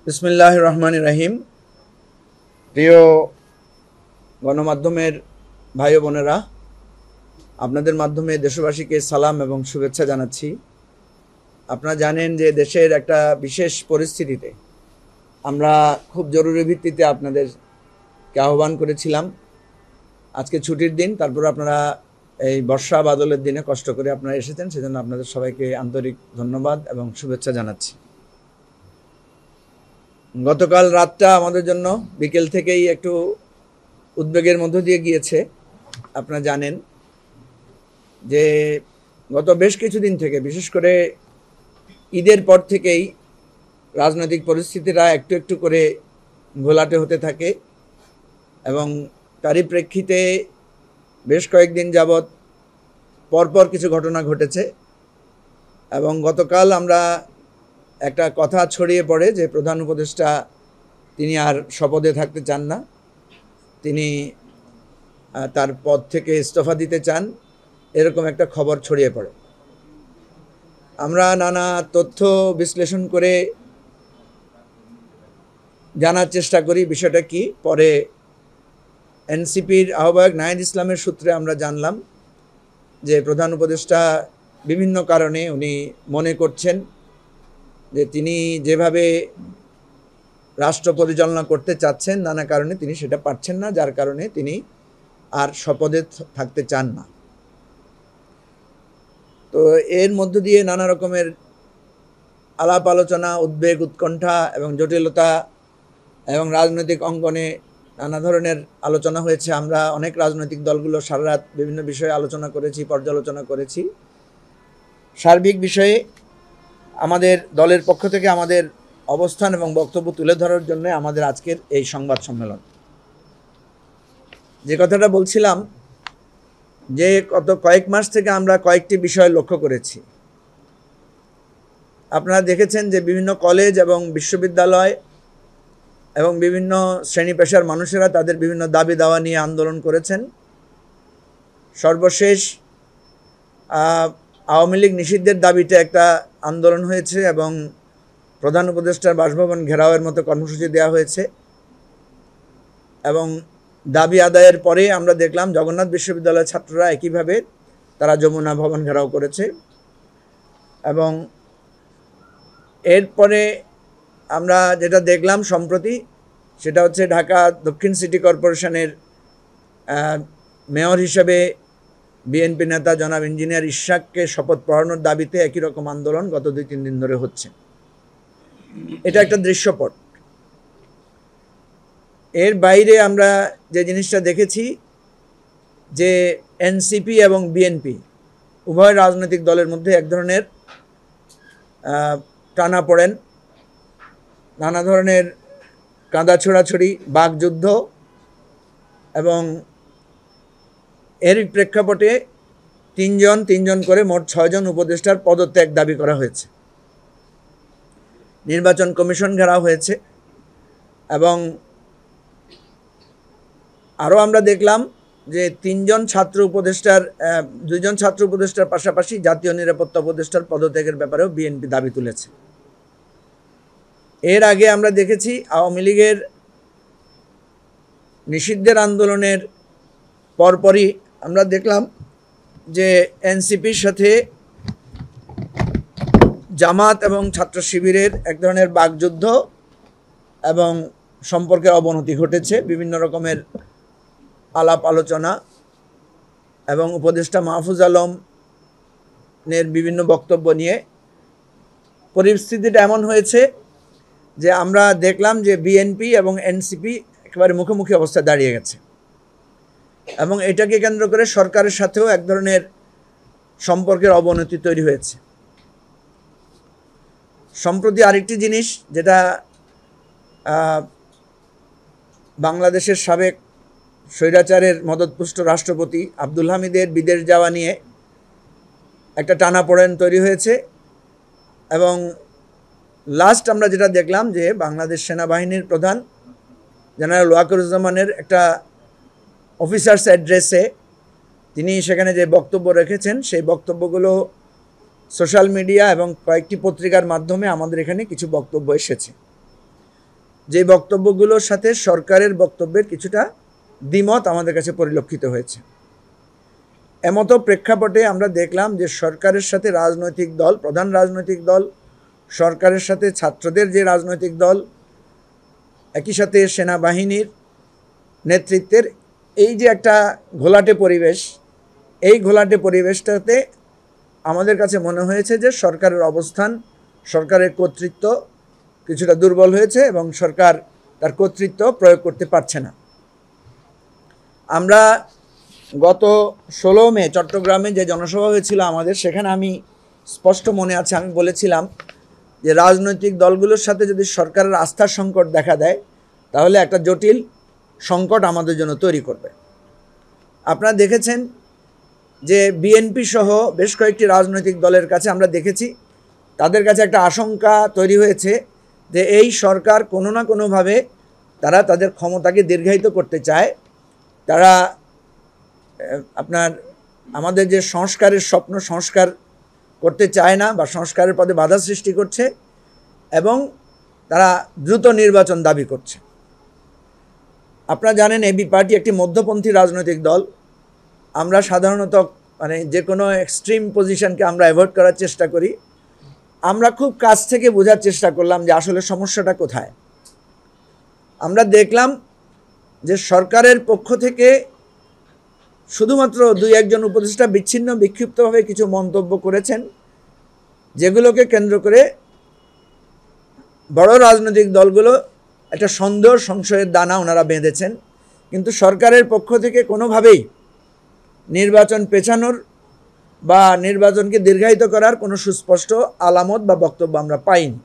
বিসমিল্লাহির রহমানির রহিম। প্রিয় গণমাধ্যমের ভাই ও বোনেরা, আপনাদের মাধ্যমে দেশবাসীকে সালাম এবং শুভেচ্ছা জানাচ্ছি। আপনারা জানেন যে দেশের একটা বিশেষ পরিস্থিতিতে আমরা খুব জরুরি ভিত্তিতে আপনাদেরকে আহ্বান করেছিলাম। আজকে ছুটির দিন, তারপর আপনারা এই বর্ষা বাদলের দিনে কষ্ট করে আপনারা এসেছেন, সেজন্য আপনাদের সবাইকে আন্তরিক ধন্যবাদ এবং শুভেচ্ছা জানাচ্ছি। গতকাল রাতটা আমাদের জন্য বিকেল থেকেই একটু উদ্বেগের মধ্য দিয়ে গিয়েছে। আপনারা জানেন যে গত বেশ কিছুদিন থেকে, বিশেষ করে ঈদের পর থেকেই রাজনৈতিক পরিস্থিতিটা একটু একটু করে ঘোলাটে হতে থাকে এবং তারই প্রেক্ষিতে বেশ কয়েকদিন যাবৎ পরপর কিছু ঘটনা ঘটেছে এবং গতকাল আমরা একটা কথা ছড়িয়ে পড়ে যে প্রধান উপদেষ্টা তিনি আর শপথে থাকতে চান না, তিনি তার পদ থেকে ইস্তফা দিতে চান, এরকম একটা খবর ছড়িয়ে পড়ে। আমরা নানা তথ্য বিশ্লেষণ করে জানার চেষ্টা করি বিষয়টা কি। পরে এনসিপির আহ্বায়ক নাহিদ ইসলামের সূত্রে আমরা জানলাম যে প্রধান উপদেষ্টা বিভিন্ন কারণে উনি মনে করছেন যে তিনি যেভাবে রাষ্ট্র পরিচালনা করতে চাচ্ছেন, নানা কারণে তিনি সেটা পারছেন না, যার কারণে তিনি আর শপথে থাকতে চান না। তো এর মধ্য দিয়ে নানা রকমের আলাপ আলোচনা, উদ্বেগ, উৎকণ্ঠা এবং জটিলতা এবং রাজনৈতিক অঙ্গনে নানা ধরনের আলোচনা হয়েছে। আমরা অনেক রাজনৈতিক দলগুলো সারা রাত বিভিন্ন বিষয়ে আলোচনা করেছি, পর্যালোচনা করেছি। সার্বিক বিষয়ে আমাদের দলের পক্ষ থেকে আমাদের অবস্থান এবং বক্তব্য তুলে ধরার জন্য আমাদের আজকের এই সংবাদ সম্মেলন। যে কথাটা বলছিলাম যে গত কয়েক মাস থেকে আমরা কয়েকটি বিষয় লক্ষ্য করেছি। আপনারা দেখেছেন যে বিভিন্ন কলেজ এবং বিশ্ববিদ্যালয় এবং বিভিন্ন শ্রেণী পেশার মানুষেরা তাদের বিভিন্ন দাবি দাওয়া নিয়ে আন্দোলন করেছেন। সর্বশেষ আওয়ামী লীগ নিষিদ্ধের দাবিতে একটা আন্দোলন হয়েছে এবং প্রধান উপদেষ্টার বাসভবন ঘেরাওয়ের মতো কর্মসূচি দেওয়া হয়েছে এবং দাবি আদায়ের পরে আমরা দেখলাম জগন্নাথ বিশ্ববিদ্যালয়ের ছাত্ররা একইভাবে তারা যমুনা ভবন ঘেরাও করেছে এবং এরপরে আমরা যেটা দেখলাম সম্প্রতি, সেটা হচ্ছে ঢাকা দক্ষিণ সিটি কর্পোরেশনের মেয়র হিসেবে বিএনপি নেতা জনাব ইঞ্জিনিয়ার ইশাককে শপথ পড়ানোর দাবিতে একই রকম আন্দোলন গত 2-3 দিন ধরে হচ্ছে। এটা একটা দৃশ্যপট। এর বাইরে আমরা যে জিনিসটা দেখেছি যে এনসিপি এবং বিএনপি উভয় রাজনৈতিক দলের মধ্যে এক ধরনের টানাপোড়েন, নানা ধরনের কাঁদা ছোড়াছড়ি, বাকযুদ্ধ এবং এর প্রেক্ষাপটে তিনজন করে মোট 6 জন উপদেষ্টার পদত্যাগ দাবি করা হয়েছে। নির্বাচন কমিশন ঘেরাও হয়েছে এবং আরও আমরা দেখলাম যে 2 জন ছাত্র উপদেষ্টার পাশাপাশি জাতীয় নিরাপত্তা উপদেষ্টার পদত্যাগের ব্যাপারেও বিএনপি দাবি তুলেছে। এর আগে আমরা দেখেছি আওয়ামী লীগের নিষিদ্ধের আন্দোলনের পরপরই আমরা দেখলাম যে এনসিপির সাথে জামাত এবং ছাত্র শিবিরের এক ধরনের বাকযুদ্ধ এবং সম্পর্কের অবনতি ঘটেছে। বিভিন্ন রকমের আলাপ আলোচনা এবং উপদেষ্টা মাহফুজ আলমের বিভিন্ন বক্তব্য নিয়ে পরিস্থিতিটা এমন হয়েছে যে আমরা দেখলাম যে বিএনপি এবং এনসিপি একেবারে মুখোমুখি অবস্থায় দাঁড়িয়ে গেছে এবং এটাকে কেন্দ্র করে সরকারের সাথেও এক ধরনের সম্পর্কের অবনতি তৈরি হয়েছে। সম্প্রতি আরেকটি জিনিস যেটা বাংলাদেশের সাবেক স্বৈরাচারের মদতপুষ্ট রাষ্ট্রপতি আব্দুল হামিদের বিদেশ যাওয়া নিয়ে একটা টানাপোড়েন তৈরি হয়েছে এবং লাস্ট আমরা যেটা দেখলাম যে বাংলাদেশ সেনাবাহিনীর প্রধান জেনারেল ওয়াকারুজ্জামানের একটা অফিসার্স অ্যাড্রেসে তিনি সেখানে যে বক্তব্য রেখেছেন, সেই বক্তব্যগুলো সোশ্যাল মিডিয়া এবং কয়েকটি পত্রিকার মাধ্যমে আমাদের এখানে কিছু বক্তব্য এসেছে। যে বক্তব্যগুলোর সাথে সরকারের বক্তব্যের কিছুটা দ্বিমত আমাদের কাছে পরিলক্ষিত হয়েছে। এমতো প্রেক্ষাপটে আমরা দেখলাম যে সরকারের সাথে রাজনৈতিক দল, প্রধান রাজনৈতিক দল, সরকারের সাথে ছাত্রদের যে রাজনৈতিক দল, একই সাথে সেনাবাহিনীর নেতৃত্বের এই যে একটা ঘোলাটে পরিবেশ, এই ঘোলাটে পরিবেশটাতে আমাদের কাছে মনে হয়েছে যে সরকারের অবস্থান, সরকারের কর্তৃত্ব কিছুটা দুর্বল হয়েছে এবং সরকার তার কর্তৃত্ব প্রয়োগ করতে পারছে না। আমরা গত 16 মে চট্টগ্রামে যে জনসভা হয়েছিল আমাদের, সেখানে আমি স্পষ্ট মনে আছে আমি বলেছিলাম যে রাজনৈতিক দলগুলোর সাথে যদি সরকারের আস্থার সংকট দেখা দেয় তাহলে একটা জটিল সংকট আমাদের জন্য তৈরি করবে। আপনারা দেখেছেন যে বিএনপি সহ বেশ কয়েকটি রাজনৈতিক দলের কাছে আমরা দেখেছি তাদের কাছে একটা আশঙ্কা তৈরি হয়েছে যে এই সরকার কোনো না কোনোভাবে তারা তাদের ক্ষমতাকে দীর্ঘায়িত করতে চায়। তারা আপনার আমাদের যে সংস্কারের স্বপ্ন, সংস্কার করতে চায় না বা সংস্কারের পথে বাধা সৃষ্টি করছে এবং তারা দ্রুত নির্বাচন দাবি করছে। আপনারা জানেন এবি পার্টি একটি মধ্যপন্থী রাজনৈতিক দল। আমরা সাধারণত যে কোনো এক্সট্রিম পজিশনকে আমরা অ্যাভয়েড করার চেষ্টা করি। আমরা খুব কাছ থেকে বোঝার চেষ্টা করলাম যে আসলে সমস্যাটা কোথায়। আমরা দেখলাম যে সরকারের পক্ষ থেকে শুধুমাত্র 2-1 উপদেষ্টা বিচ্ছিন্ন বিক্ষিপ্তভাবে কিছু মন্তব্য করেছেন, যেগুলোকে কেন্দ্র করে বড় রাজনৈতিক দলগুলো একটা সন্দেহ সংশয়ের দানা ওনারা বেঁধেছেন। কিন্তু সরকারের পক্ষ থেকে কোনোভাবেই নির্বাচন পেছানোর বা নির্বাচনকে দীর্ঘায়িত করার কোনো সুস্পষ্ট আলামত বা বক্তব্য আমরা পাইনি।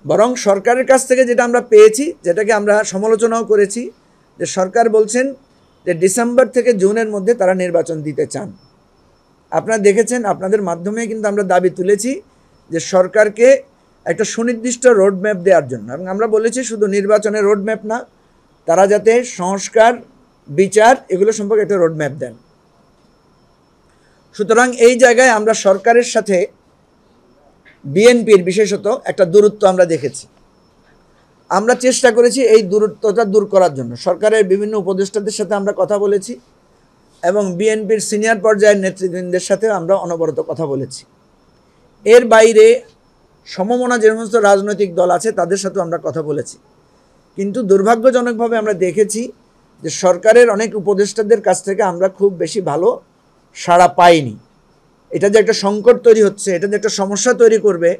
বরং সরকারের কাছ থেকে যেটা আমরা পেয়েছি, যেটাকে আমরা সমালোচনাও করেছি, যে সরকার বলছেন যে ডিসেম্বর থেকে জুনের মধ্যে তারা নির্বাচন দিতে চান। আপনারা দেখেছেন, আপনাদের মাধ্যমে কিন্তু আমরা দাবি তুলেছি যে সরকারকে একটা সুনির্দিষ্ট রোডম্যাপ দেওয়ার জন্য, এবং আমরা বলেছি শুধু নির্বাচনের রোডম্যাপ না, তারা যাতে সংস্কার, বিচার এগুলো সম্পর্কে একটা রোডম্যাপ দেন। সুতরাং এই জায়গায় আমরা সরকারের সাথে বিএনপির বিশেষত একটা দূরত্ব আমরা দেখেছি। আমরা চেষ্টা করেছি এই দূরত্বটা দূর করার জন্য। সরকারের বিভিন্ন উপদেষ্টাদের সাথে আমরা কথা বলেছি এবং বিএনপির সিনিয়র পর্যায়ের নেতৃবৃন্দের সাথে আমরা অনবরত কথা বলেছি। এর বাইরে সমমনা যে সমস্ত রাজনৈতিক দল আছে তাদের সাথেও আমরা কথা বলেছি। কিন্তু দুর্ভাগ্যজনকভাবে আমরা দেখেছি যে সরকারের অনেক উপদেষ্টাদের কাছ থেকে আমরা খুব বেশি ভালো সাড়া পাইনি। এটা যে একটা সংকট তৈরি হচ্ছে, এটা যে একটা সমস্যা তৈরি করবে,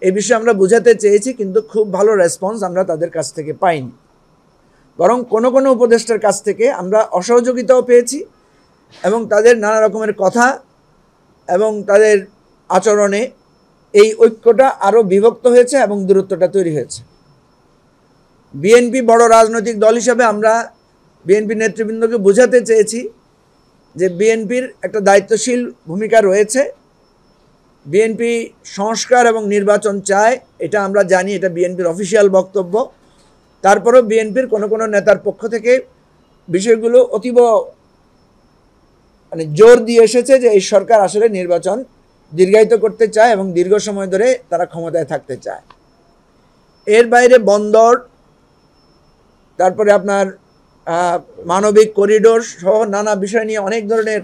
এই বিষয়ে আমরা বোঝাতে চেয়েছি, কিন্তু খুব ভালো রেসপন্স আমরা তাদের কাছ থেকে পাইনি। বরং কোনো কোনো উপদেষ্টার কাছ থেকে আমরা অসহযোগিতাও পেয়েছি এবং তাদের নানা রকমের কথা এবং তাদের আচরণে এই ঐক্যটা আরও বিভক্ত হয়েছে এবং দূরত্বটা তৈরি হয়েছে। বিএনপি বড় রাজনৈতিক দল হিসাবে আমরা বিএনপি নেতৃবৃন্দকে বোঝাতে চেয়েছি যে বিএনপির একটা দায়িত্বশীল ভূমিকা রয়েছে। বিএনপি সংস্কার এবং নির্বাচন চায়, এটা আমরা জানি, এটা বিএনপির অফিসিয়াল বক্তব্য। তারপরেও বিএনপির কোনো কোনো নেতার পক্ষ থেকে বিষয়গুলো অতীব জোর দিয়ে এসেছে যে এই সরকার আসলে নির্বাচন দীর্ঘায়িত করতে চায় এবং দীর্ঘ সময় ধরে তারা ক্ষমতায় থাকতে চায়। এর বাইরে বন্দর, তারপরে আপনার মানবিক করিডোর সহ নানা বিষয় নিয়ে অনেক ধরনের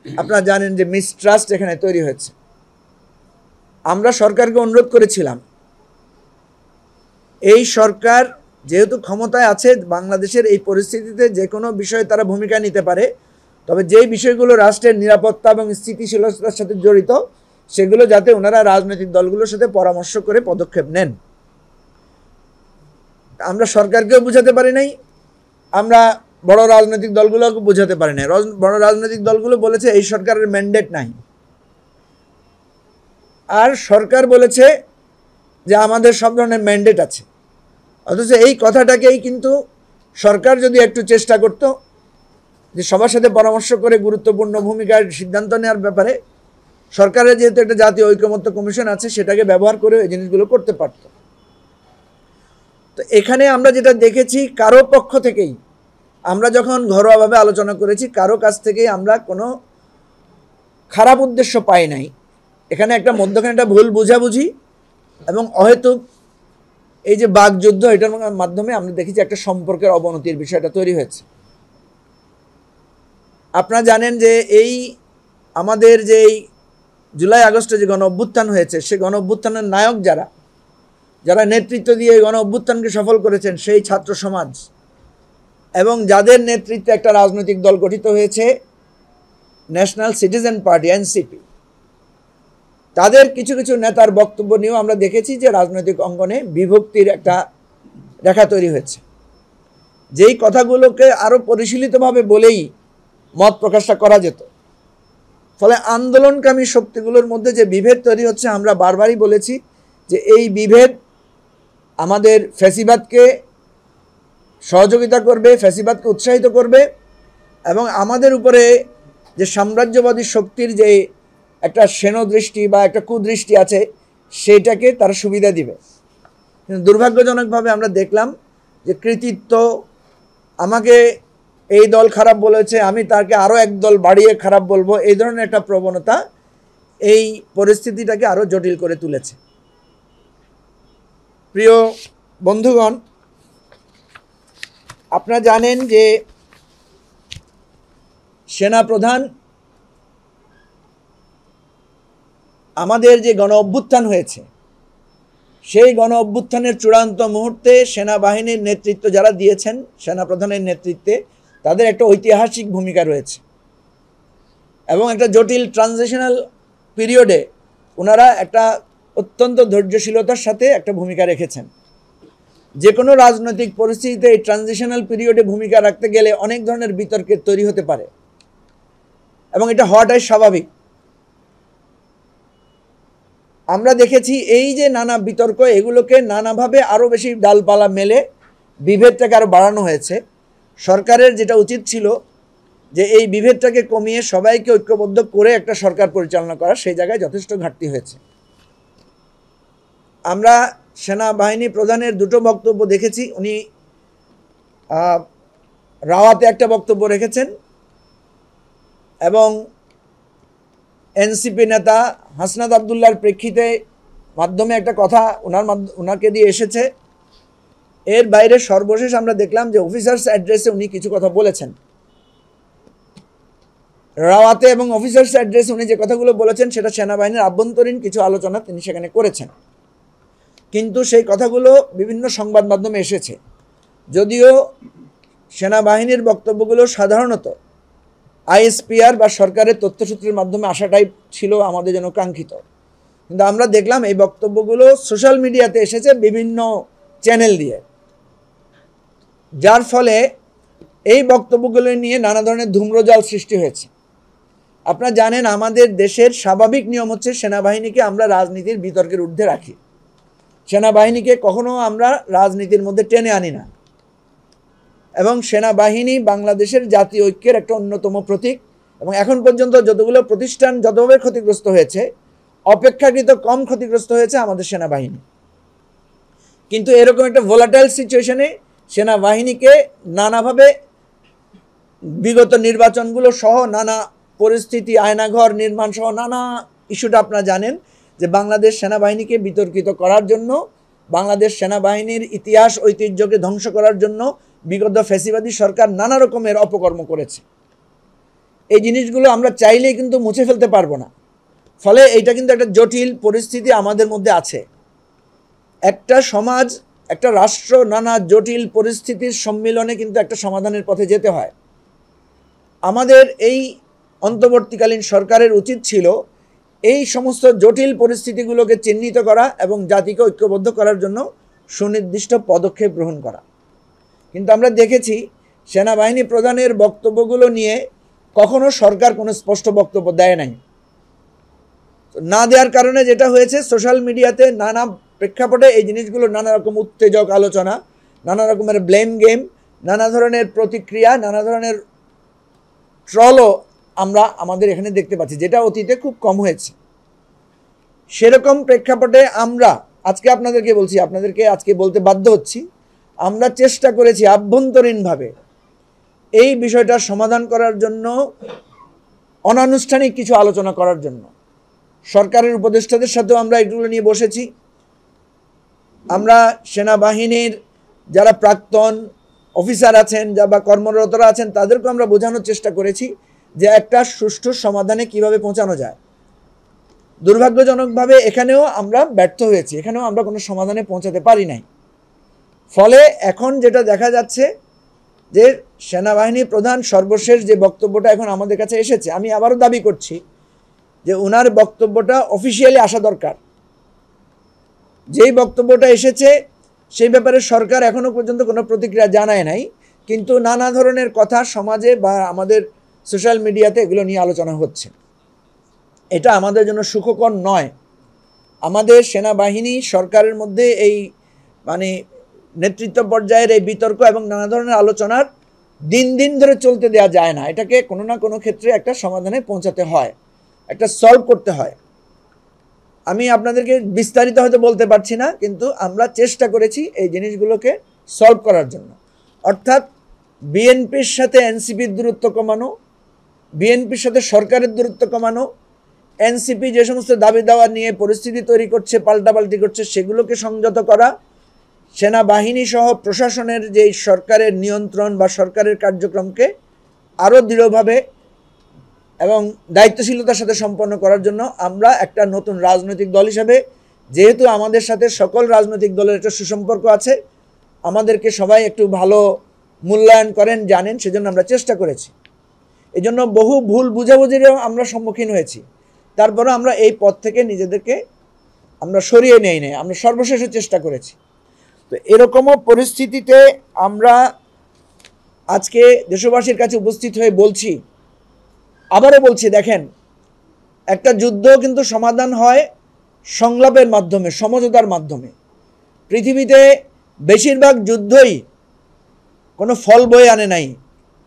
আপনারা জানেন যে মিসট্রাস্ট এখানে তৈরি হয়েছে। আমরা সরকারকে অনুরোধ করেছিলাম, এই সরকার যেহেতু ক্ষমতায় আছে, বাংলাদেশের এই পরিস্থিতিতে যে কোনো বিষয়ে তারা ভূমিকা নিতে পারে, তবে যেই বিষয়গুলো রাষ্ট্রের নিরাপত্তা এবং স্থিতিশীলতার সাথে জড়িত সেগুলো যাতে ওনারা রাজনৈতিক দলগুলোর সাথে পরামর্শ করে পদক্ষেপ নেন। আমরা সরকারকেও বোঝাতে পারি নাই, আমরা বড় রাজনৈতিক দলগুলোকে বোঝাতে পারি নাই। বড় রাজনৈতিক দলগুলো বলেছে এই সরকারের ম্যান্ডেট নাই, আর সরকার বলেছে যে আমাদের সব ধরনের ম্যান্ডেট আছে। অথচ এই কথাটাকেই কিন্তু সরকার যদি একটু চেষ্টা করত যে সবার সাথে পরামর্শ করে গুরুত্বপূর্ণ ভূমিকার সিদ্ধান্ত নেওয়ার ব্যাপারে, সরকারের যেহেতু একটা জাতীয় ঐকমত্য কমিশন আছে সেটাকে ব্যবহার করে এই জিনিসগুলো করতে পারত। তো এখানে আমরা যেটা দেখেছি, কারো পক্ষ থেকেই আমরা যখন ঘরোয়াভাবে আলোচনা করেছি, কারো কাছ থেকেই আমরা কোনো খারাপ উদ্দেশ্য পাই নাই। এখানে একটা মধ্যখানে একটা ভুল বুঝাবুঝি এবং অহেতুক এই যে বাকযুদ্ধ, এটার মাধ্যমে আমরা দেখেছি একটা সম্পর্কের অবনতির বিষয়টা তৈরি হয়েছে। আপনারা জানেন যে এই আমাদের যে জুলাই আগস্টে যে গণ অভ্যুত্থান হয়েছে, সে গণ অভ্যুত্থানের নায়ক যারা নেতৃত্ব দিয়ে গণ অভ্যুত্থানকে সফল করেছেন, সেই ছাত্র সমাজ এবং যাদের নেতৃত্বে একটা রাজনৈতিক দল গঠিত হয়েছে ন্যাশনাল সিটিজেন পার্টি এনসিপি, তাদের কিছু কিছু নেতার বক্তব্য নিয়েও আমরা দেখেছি যে রাজনৈতিক অঙ্গনে বিভক্তির একটা রেখা তৈরি হয়েছে। যেই কথাগুলোকে আরও পরিশীলিতভাবে বলেই মত প্রকাশটা করা যেত। ফলে আন্দোলনকামী শক্তিগুলোর মধ্যে যে বিভেদ তৈরি হচ্ছে, আমরা বারবারই বলেছি যে এই বিভেদ আমাদের ফ্যাসিবাদকে সহযোগিতা করবে, ফ্যাসিবাদকে উৎসাহিত করবে এবং আমাদের উপরে যে সাম্রাজ্যবাদী শক্তির যে একটা সেনদৃষ্টি বা একটা কুদৃষ্টি আছে, সেইটাকে তারা সুবিধা দিবে। কিন্তু দুর্ভাগ্যজনকভাবে আমরা দেখলাম যে কৃতিত্ব, আমাকে এই দল খারাপ বলেছে, আমি তাকে আরও এক দল বাড়িয়ে খারাপ বলবো, এই ধরনের একটা প্রবণতা এই পরিস্থিতিটাকে আরও জটিল করে তুলেছে। প্রিয় বন্ধুগণ, আপনারা জানেন যে সেনাপ্রধান আমাদের যে গণ অভ্যুত্থান হয়েছে, সেই গণ অভ্যুত্থানের চূড়ান্ত মুহূর্তে সেনাবাহিনীর নেতৃত্ব যারা দিয়েছেন, সেনাপ্রধানের নেতৃত্বে, তাদের একটা ঐতিহাসিক ভূমিকা রয়েছে এবং একটা জটিল ট্রানজিশনাল পিরিয়ডে ওনারা একটা অত্যন্ত ধৈর্যশীলতার সাথে একটা ভূমিকা রেখেছেন। যে কোনো রাজনৈতিক পরিস্থিতিতে এই ট্রানজিশনাল পিরিয়ডে ভূমিকা রাখতে গেলে অনেক ধরনের বিতর্কের তৈরি হতে পারে এবং এটা হওয়াটাই স্বাভাবিক। আমরা দেখেছি এই যে নানা বিতর্ক, এগুলোকে নানাভাবে আরও বেশি ডালপালা মেলে বিভেদটাকে আরও বাড়ানো হয়েছে। সরকারের যেটা উচিত ছিল যে এই বিভেদটাকে কমিয়ে সবাইকে ঐক্যবদ্ধ করে একটা সরকার পরিচালনা করা, সেই জায়গায় যথেষ্ট ঘাটতি হয়েছে। আমরা সেনাবাহিনী প্রধানের দুটো বক্তব্য দেখেছি। উনি রাওয়াতে একটা বক্তব্য রেখেছেন এবং এনসিপি নেতা হাসনাত আবদুল্লাহর প্রেক্ষিতে মাধ্যমে একটা কথা ওনাকে দিয়ে এসেছে। এর বাইরে সর্বশেষ আমরা দেখলাম যে অফিসার্স অ্যাড্রেসে উনি কিছু কথা বলেছেন। রাওয়াতে এবং অফিসার্স অ্যাড্রেসে উনি যে কথাগুলো বলেছেন, সেটা সেনাবাহিনীর আভ্যন্তরীণ কিছু আলোচনা তিনি সেখানে করেছেন, কিন্তু সেই কথাগুলো বিভিন্ন সংবাদ মাধ্যমে এসেছে। যদিও সেনাবাহিনীর বক্তব্যগুলো সাধারণত আইএসপিআর বা সরকারের তথ্যসূত্রের মাধ্যমে আসাটাই ছিল আমাদের জন্য কাঙ্ক্ষিত, কিন্তু আমরা দেখলাম এই বক্তব্যগুলো সোশ্যাল মিডিয়াতে এসেছে বিভিন্ন চ্যানেল দিয়ে, যার ফলে এই বক্তব্যগুলো নিয়ে নানা ধরনের ধূম্রজাল সৃষ্টি হয়েছে। আপনারা জানেন আমাদের দেশের স্বাভাবিক নিয়ম হচ্ছে সেনাবাহিনীকে আমরা রাজনীতির বিতর্কের ঊর্ধ্বে রাখি। সেনাবাহিনীকে কখনো আমরা রাজনীতির মধ্যে টেনে আনি না এবং সেনাবাহিনী বাংলাদেশের জাতীয় ঐক্যের একটা অন্যতম প্রতীক এবং এখন পর্যন্ত যতগুলো প্রতিষ্ঠান যতভাবে ক্ষতিগ্রস্ত হয়েছে, অপেক্ষাকৃত কম ক্ষতিগ্রস্ত হয়েছে আমাদের সেনাবাহিনী। কিন্তু এরকম একটা ভোলাটাইল সিচুয়েশনে সেনাবাহিনীকে নানাভাবে বিগত নির্বাচনগুলো সহ নানা পরিস্থিতি, আয়নাঘর নির্মাণ সহ নানা ইস্যুটা আপনারা জানেন যে বাংলাদেশ সেনাবাহিনীকে বিতর্কিত করার জন্য, বাংলাদেশ সেনাবাহিনীর ইতিহাস ঐতিহ্যকে ধ্বংস করার জন্য বিগত ফ্যাসিবাদী সরকার নানা রকমের অপকর্ম করেছে। এই জিনিসগুলো আমরা চাইলেই কিন্তু মুছে ফেলতে পারবো না। ফলে এইটা কিন্তু একটা জটিল পরিস্থিতি আমাদের মধ্যে আছে। একটা সমাজ, একটা রাষ্ট্র নানা জটিল পরিস্থিতির সম্মিলনে কিন্তু একটা সমাধানের পথে যেতে হয়। আমাদের এই অন্তর্বর্তীকালীন সরকারের উচিত ছিল এই সমস্ত জটিল পরিস্থিতিগুলোকে চিহ্নিত করা এবং জাতিকে ঐক্যবদ্ধ করার জন্য সুনির্দিষ্ট পদক্ষেপ গ্রহণ করা। কিন্তু আমরা দেখেছি সেনাবাহিনী প্রধানের বক্তব্যগুলো নিয়ে কখনো সরকার কোনো স্পষ্ট বক্তব্য দেয় নাই। না দেওয়ার কারণে যেটা হয়েছে, সোশ্যাল মিডিয়াতে নানা প্রেক্ষাপটে এই জিনিসগুলো নানা রকম উত্তেজক আলোচনা, নানা রকমের ব্লেম গেম, নানা ধরনের প্রতিক্রিয়া, নানা ধরনের ট্রলও আমরা আমাদের এখানে দেখতে পাচ্ছি, যেটা অতীতে খুব কম হয়েছে। সেরকম প্রেক্ষাপটে আমরা আজকে আপনাদেরকে আজকে বলতে বাধ্য হচ্ছি, আমরা চেষ্টা করেছি আভ্যন্তরীণভাবে এই বিষয়টার সমাধান করার জন্য, অনানুষ্ঠানিক কিছু আলোচনা করার জন্য। সরকারের উপদেষ্টাদের সাথেও আমরা এগুলো নিয়ে বসেছি। আমরা সেনাবাহিনীর যারা প্রাক্তন অফিসার আছেন বা কর্মরতরা আছেন তাদেরকে আমরা বোঝানোর চেষ্টা করেছি যে একটা সুষ্ঠু সমাধানে কিভাবে পৌঁছানো যায়। দুর্ভাগ্যজনকভাবে এখানেও আমরা ব্যর্থ হয়েছি, এখানেও আমরা কোনো সমাধানে পৌঁছাতে পারি নাই। ফলে এখন যেটা দেখা যাচ্ছে যে সেনাবাহিনী প্রধান সর্বশেষ যে বক্তব্যটা এখন আমাদের কাছে এসেছে, আমি আবারও দাবি করছি যে ওনার বক্তব্যটা অফিসিয়ালি আসা দরকার। যেই বক্তব্যটা এসেছে সেই ব্যাপারে সরকার এখনো পর্যন্ত কোনো প্রতিক্রিয়া জানায় নাই, কিন্তু নানা ধরনের কথা সমাজে বা আমাদের সোশ্যাল মিডিয়াতে এগুলো নিয়ে আলোচনা হচ্ছে। এটা আমাদের জন্য সুখকর নয়। আমাদের সেনাবাহিনী সরকারের মধ্যে এই মানে নেতৃত্ব পর্যায়ের এই বিতর্ক এবং নানা ধরনের আলোচনার দিন দিন ধরে চলতে দেওয়া যায় না। এটাকে কোনো না কোনো ক্ষেত্রে একটা সমাধানে পৌঁছাতে হয়, একটা সলভ করতে হয়। আমি আপনাদেরকে বিস্তারিত হয়তো বলতে পারছি না, কিন্তু আমরা চেষ্টা করেছি এই জিনিসগুলোকে সলভ করার জন্য। অর্থাৎ বিএনপির সাথে এনসিপির দূরত্ব কমানো, বিএনপির সাথে সরকারের দূরত্ব কমানো, এনসিপি যে সমস্ত দাবি দাওয়া নিয়ে পরিস্থিতি তৈরি করছে, পাল্টাপাল্টি করছে, সেগুলোকে সংযত করা, সেনাবাহিনী সহ প্রশাসনের যেই সরকারের নিয়ন্ত্রণ বা সরকারের কার্যক্রমকে আরও দৃঢ়ভাবে এবং দায়িত্বশীলতার সাথে সম্পন্ন করার জন্য আমরা একটা নতুন রাজনৈতিক দল হিসেবে, যেহেতু আমাদের সাথে সকল রাজনৈতিক দলের একটা সুসম্পর্ক আছে, আমাদেরকে সবাই একটু ভালো মূল্যায়ন করেন, জানেন, সেজন্য আমরা চেষ্টা করেছি। এই জন্য বহু ভুল বুঝাবুঝিরও আমরা সম্মুখীন হয়েছি। তারপরে আমরা এই পথ থেকে নিজেদেরকে আমরা সরিয়ে নেই নাই, আমরা সর্বশেষে চেষ্টা করেছি। তো এরকমও পরিস্থিতিতে আমরা আজকে দেশবাসীর কাছে উপস্থিত হয়ে বলছি, আবারও বলছি, দেখেন, একটা যুদ্ধ কিন্তু সমাধান হয় সংলাপের মাধ্যমে, সমঝোতার মাধ্যমে। পৃথিবীতে বেশিরভাগ যুদ্ধই কোনো ফল বয়ে আনে নাই,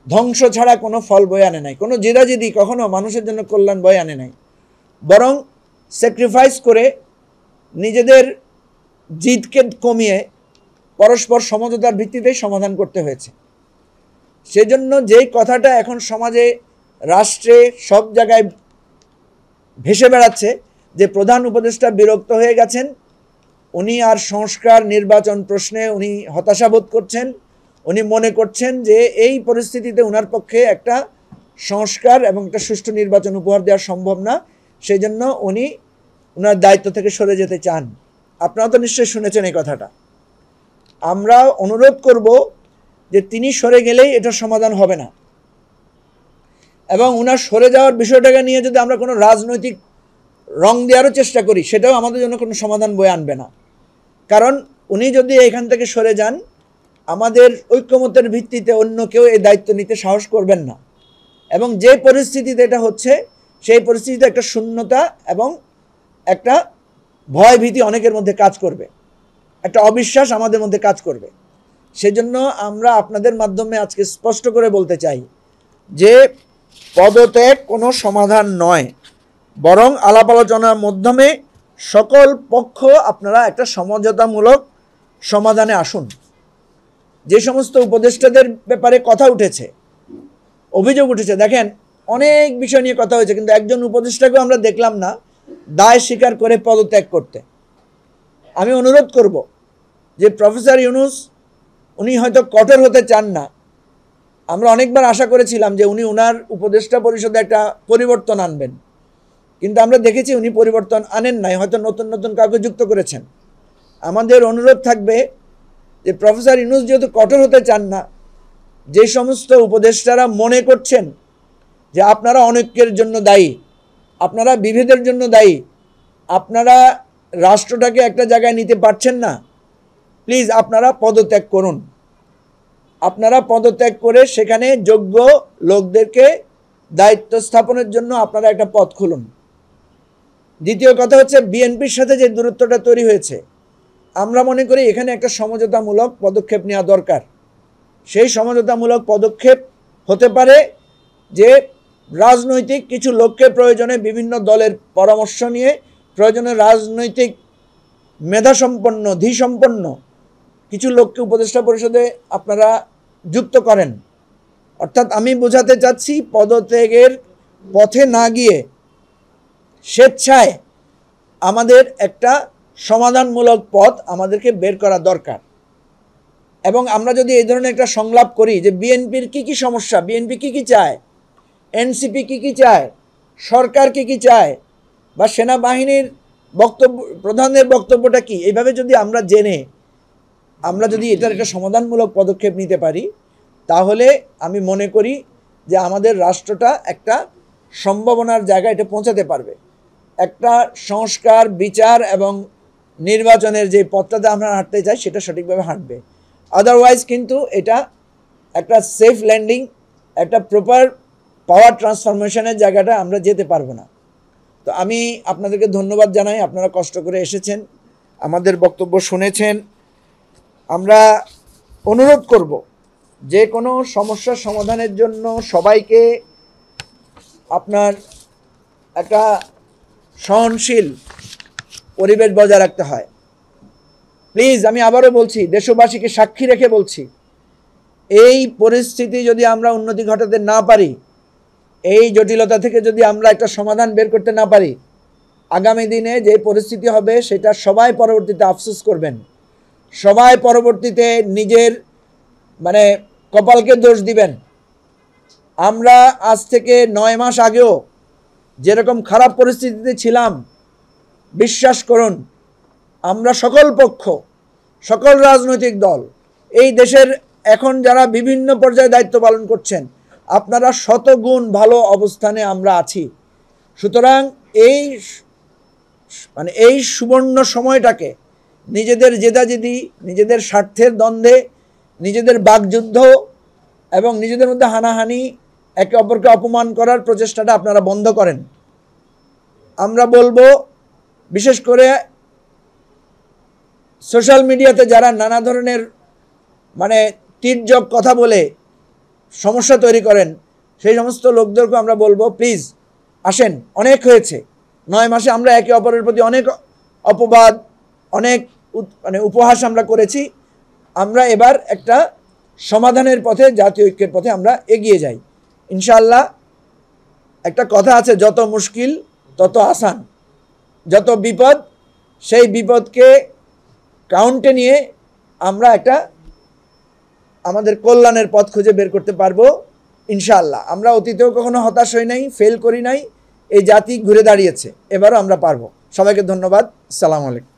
ধ্বংস ছাড়া কোনো ফল বয়ে আনে নাই, কোনো জেদাজেদি কখনো মানুষের জন্য কল্যাণ বয়ে আনে নাই। বরং স্যাক্রিফাইস করে নিজেদের জিদকে কমিয়ে পরস্পর সমঝোতার ভিত্তিতেই সমাধান করতে হয়েছে। সেজন্য যেই কথাটা এখন সমাজে, রাষ্ট্রে, সব জায়গায় ভেসে বেড়াচ্ছে যে প্রধান উপদেষ্টা বিরক্ত হয়ে গেছেন, উনি আর সংস্কার নির্বাচন প্রশ্নে উনি হতাশা বোধ করছেন, উনি মনে করছেন যে এই পরিস্থিতিতে ওনার পক্ষে একটা সংস্কার এবং একটা সুষ্ঠু নির্বাচন উপহার দেওয়া সম্ভব না, সেই জন্য উনি ওনার দায়িত্ব থেকে সরে যেতে চান। আপনারা তো নিশ্চয়ই শুনেছেন এই কথাটা। আমরা অনুরোধ করব যে তিনি সরে গেলেই এটা সমাধান হবে না, এবং ওনার সরে যাওয়ার বিষয়টাকে নিয়ে যদি আমরা কোনো রাজনৈতিক রং দেওয়ারও চেষ্টা করি, সেটাও আমাদের জন্য কোনো সমাধান বয়ে আনবে না। কারণ উনি যদি এখান থেকে সরে যান, আমাদের ঐক্যমতের ভিত্তিতে অন্য কেউ এই দায়িত্ব নিতে সাহস করবেন না, এবং যে পরিস্থিতিতে এটা হচ্ছে সেই পরিস্থিতিতে একটা শূন্যতা এবং একটা ভয় ভীতি অনেকের মধ্যে কাজ করবে, একটা অবিশ্বাস আমাদের মধ্যে কাজ করবে। সেজন্য আমরা আপনাদের মাধ্যমে আজকে স্পষ্ট করে বলতে চাই যে পদত্যাগ কোনো সমাধান নয়, বরং আলাপ আলোচনার মাধ্যমে সকল পক্ষ আপনারা একটা সমঝোতামূলক সমাধানে আসুন। যে সমস্ত উপদেষ্টাদের ব্যাপারে কথা উঠেছে, অভিযোগ উঠেছে, দেখেন অনেক বিষয় নিয়ে কথা হয়েছে, কিন্তু একজন উপদেষ্টাকেও আমরা দেখলাম না দায় স্বীকার করে পদত্যাগ করতে। আমি অনুরোধ করব যে প্রফেসর ইউনূস, উনি হয়তো কঠোর হতে চান না, আমরা অনেকবার আশা করেছিলাম যে উনি ওনার উপদেষ্টা পরিষদে একটা পরিবর্তন আনবেন, কিন্তু আমরা দেখেছি উনি পরিবর্তন আনেন নাই, হয়তো নতুন নতুন কাউকে যুক্ত করেছেন। আমাদের অনুরোধ থাকবে যে প্রফেসর ইউনূস যেহেতু কঠোর হতে চান না, যে সমস্ত উপদেষ্টারা মনে করছেন যে আপনারা অনৈক্যের জন্য দায়ী, আপনারা বিভেদের জন্য দায়ী, আপনারা রাষ্ট্রটাকে একটা জায়গায় নিতে পারছেন না, প্লিজ আপনারা পদত্যাগ করুন। আপনারা পদত্যাগ করে সেখানে যোগ্য লোকদেরকে দায়িত্ব স্থাপনের জন্য আপনারা একটা পথ খুলুন। দ্বিতীয় কথা হচ্ছে, বিএনপির সাথে যে দূরত্বটা তৈরি হয়েছে, আমরা মনে করি এখানে একটা সমঝোতামূলক পদক্ষেপ নেওয়া দরকার। সেই সমঝোতামূলক পদক্ষেপ হতে পারে যে রাজনৈতিক কিছু লোককে প্রয়োজনে বিভিন্ন দলের পরামর্শ নিয়ে প্রয়োজনে রাজনৈতিক মেধাসম্পন্ন, ধীসম্পন্ন কিছু লোককে উপদেষ্টা পরিষদে আপনারা যুক্ত করেন। অর্থাৎ আমি বোঝাতে চাচ্ছি, পদত্যাগের পথে না গিয়ে স্বেচ্ছায় আমাদের একটা সমাধানমূলক পথ আমাদেরকে বের করা দরকার। এবং আমরা যদি এই ধরনের একটা সংলাপ করি যে বিএনপির কী সমস্যা, বিএনপি কী চায়, এনসিপি কী চায়, সরকার কী চায়, বা সেনাবাহিনীর বক্তব্য, প্রধানের বক্তব্যটা কি, এইভাবে যদি আমরা জেনে আমরা যদি এটার একটা সমাধানমূলক পদক্ষেপ নিতে পারি, তাহলে আমি মনে করি যে আমাদের রাষ্ট্রটা একটা সম্ভাবনার জায়গায় এটা পৌঁছাতে পারবে। একটা সংস্কার, বিচার এবং নির্বাচনের যে পথটাতে আমরা হাঁটতে চাই সেটা সঠিকভাবে হাঁটবে। আদারওয়াইজ কিন্তু এটা একটা সেফ ল্যান্ডিং, একটা প্রপার পাওয়ার ট্রান্সফরমেশনের জায়গাটা আমরা যেতে পারবো না। তো আমি আপনাদেরকে ধন্যবাদ জানাই, আপনারা কষ্ট করে এসেছেন, আমাদের বক্তব্য শুনেছেন। আমরা অনুরোধ করব যে কোনো সমস্যার সমাধানের জন্য সবাইকে আপনার একটা সহনশীল পরিবেশ বজায় রাখতে হয়। প্লিজ, আমি আবারও বলছি, দেশবাসীকে সাক্ষী রেখে বলছি, এই পরিস্থিতি যদি আমরা উন্নতি ঘটাতে না পারি, এই জটিলতা থেকে যদি আমরা একটা সমাধান বের করতে না পারি, আগামী দিনে যে পরিস্থিতি হবে সেটা সবাই পরবর্তীতে আফসোস করবেন, সবাই পরবর্তীতে নিজের কপালকে দোষ দিবেন। আমরা আজ থেকে 9 মাস আগেও যেরকম খারাপ পরিস্থিতিতে ছিলাম, বিশ্বাস করুন আমরা সকল পক্ষ, সকল রাজনৈতিক দল, এই দেশের এখন যারা বিভিন্ন পর্যায়ে দায়িত্ব পালন করছেন, আপনারা শতগুণ ভালো অবস্থানে আমরা আছি। সুতরাং এই সুবর্ণ সময়টাকে নিজেদের জেদাজেদি, নিজেদের স্বার্থের দ্বন্দ্বে, নিজেদের বাকযুদ্ধ এবং নিজেদের মধ্যে হানাহানি, একে অপরকে অপমান করার প্রচেষ্টাটা আপনারা বন্ধ করেন। আমরা বলবো, বিশেষ করে সোশ্যাল মিডিয়াতে যারা নানা ধরনের তির্যক কথা বলে সমস্যা তৈরি করেন, সেই সমস্ত লোকদেরকে আমরা বলবো, প্লিজ আসেন, অনেক হয়েছে। 9 মাসে আমরা একে অপরের প্রতি অনেক অপবাদ, অনেক উপহাস আমরা করেছি। আমরা এবার একটা সমাধানের পথে, জাতীয় ঐক্যের পথে আমরা এগিয়ে যাই ইনশাআল্লাহ। একটা কথা আছে, যত মুশকিল তত আসান, যত বিপদ সেই বিপদকে কাউন্টে নিয়ে আমরা একটা আমাদের কল্যাণের পথ খুঁজে বের করতে পারবো ইনশাআল্লাহ। আমরা অতীতেও কখনো হতাশ হই নাই, ফেল করি নাই, এই জাতি ঘুরে দাঁড়িয়েছে, এবারও আমরা পারবো। সবাইকে ধন্যবাদ। আসসালামু আলাইকুম।